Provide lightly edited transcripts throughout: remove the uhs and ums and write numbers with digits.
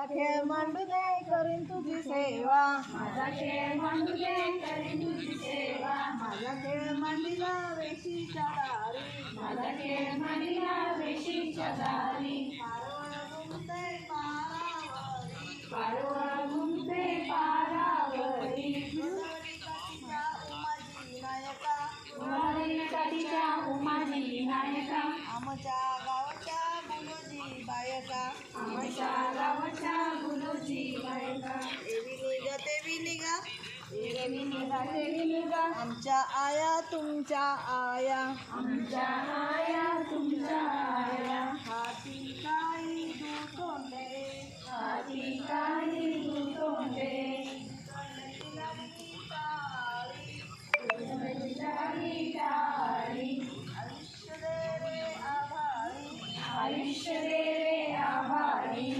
खेळ मांडू दे करीन तुझी सेवा, माझा खेळ मांडू दे करीन तुझी सेवा, माझा खेळ मांडिला वेशीच्या दारी, माझा खेळ मांडिला वेशीच्या दारी, पारवळ घुमते पारावरी, पारवळ घुमते पारावरी, उमाजी काठीच्या उमाजी नायका, आमच्या गावाच्या गुलोजी बायका, आमच्या गावाच्या गुलोजी बायका, देवी निघा देवी निघा देवी निघा, आमच्या आया तुमच्या आया, आमच्या आया तुमच्या आया, हाती काही दुतोंडे, हाती काही दुतोंडे, आयुष्य दे रे आभाळी,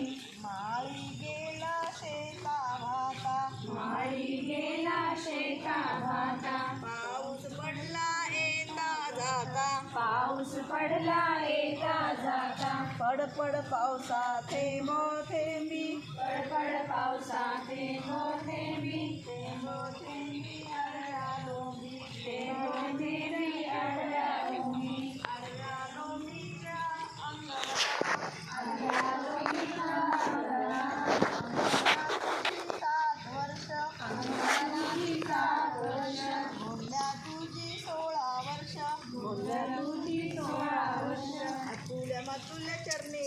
माळी गेला शेता भाता, माळी गेला शेता भाता, पाऊस पडला येता जाता, पाऊस पडला येता जाता, पड पड पावसा थेंबो थेंबी, पडपड पावसात थेंबो थेंबी, थेंबो थेंबी अडला डोंबी, थेंबो थेंबी अडल्या भूमी, अडला डोंबीच्या अडल्या भूमीचा आदरा, सात वर्ष, अंगाला 7 वर्ष, बोलल्या तुझी 16 वर्ष, बोलल्या तुझी 16 वर्ष, तुल्या मातुल्या चरणी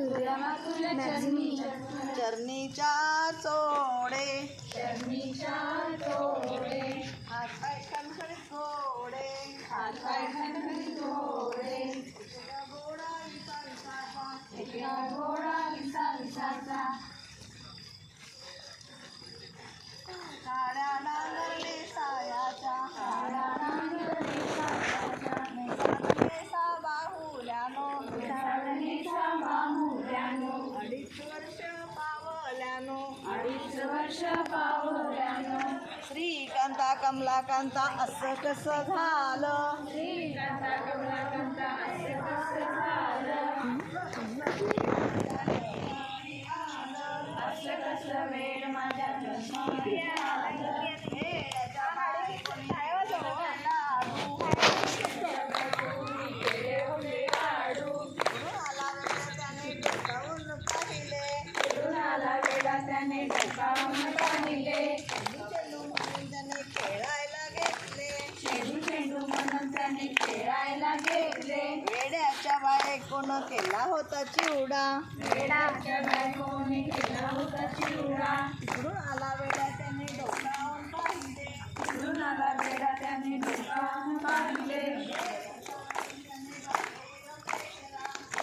तुला मातुल्या चरणीच्या चोडे, चरणीच्या तोडे, हात पाय खणखणीत घोडे, हात पाय खणखणीत घोडे, घोडा विसा विसाचा, एका घोडा विसा विसाचा, काड्या नांगरले सायाच्या, काळा नांगरले सायाच्या, नेसा बाहुल्यानो, साडणीचा बाहुल्यानो, 2.5 वर्ष पावल्यानो, 2.5 वर्ष पावल्यानो, श्रीकांता कमलाकांता असं कसं झालं, श्रीकांता कमलाकांता असं कसं झालं, असं कसं वेळ माझ्या जन्माला आलं, हेड्याच्या माडीत लाडू, केले होते लाडू, आला वेळा त्याने डोकावून पाहिले, फिरून आला वेळा त्याने डोकावून पाहिले, चेंडू म्हणून त्याने खेळायला घेतले, चेंडू म्हणून त्याने खेळायला घेतले, वेड्याच्या बायकोन केला होता चिवडा, वेडाच्या बायकोने केला होता चिवडा, तिकडून आला वेळा त्याने डोकावून पाहिले, फिरून आला वेळा त्याने डोकावून पाहिले,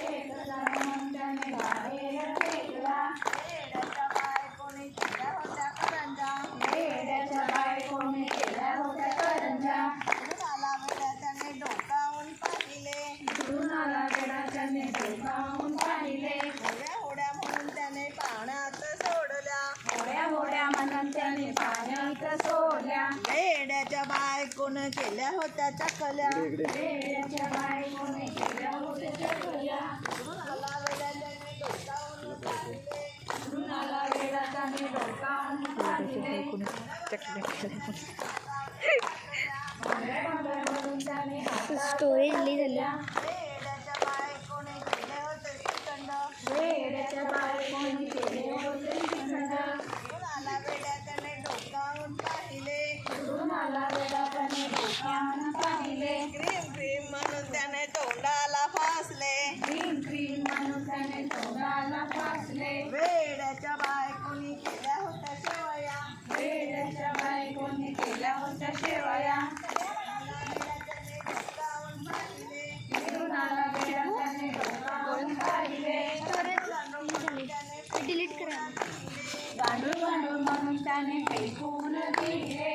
एक जणून त्याने बाहेर फेकला, वेड्याच्या बायकोने केल्या होत्या करंजा, वेड्याच्या बायकोने केल्या होत्या करंजा, तिकडून आला वेळा त्याने डोकावून पाहिले, फिरून आला वेळा त्याने डोकावून पाहिले, होड्या होड्या म्हणून त्याने पाण्यात सोडल्या, होड्या होड्या म्हणून त्याने पाण्यात सोडल्या, वेड्याच्या बायकोन केल्या होत्या चकल्या, वेड्याच्या बायकोने केल्या होत्या चकल्या, तिकडून आला वेळा त्याने डोकावून पाहिले, फिरून आला वेळा त्याने डोकावून पाहिले, म्हणून त्याने स्टोरेज लई झालं. वेड्याच्या बायकोने केले होते श्रीखंड, वेड्याच्या बायकोने केले होते श्रीखंड, तिकडून आला वेळा त्याने डोकावून पाहिले, फिरून आला वेळा त्याने डोकावून पाहिले, क्रीम क्रीम म्हणून त्याने तोंडाला फासले, क्रीम क्रीम म्हणून त्याने तोंडाला फासले, वेड्याच्या बायकोनी केल्या होत्या शेवया, वेड्याच्या बायकोने केल्या होत्या शेवया, फिरून आला वेळा त्याने डोकावून पाहिले, डिलीट करा. गांडूळ गांडूळ म्हणून त्याने फेकून दिले,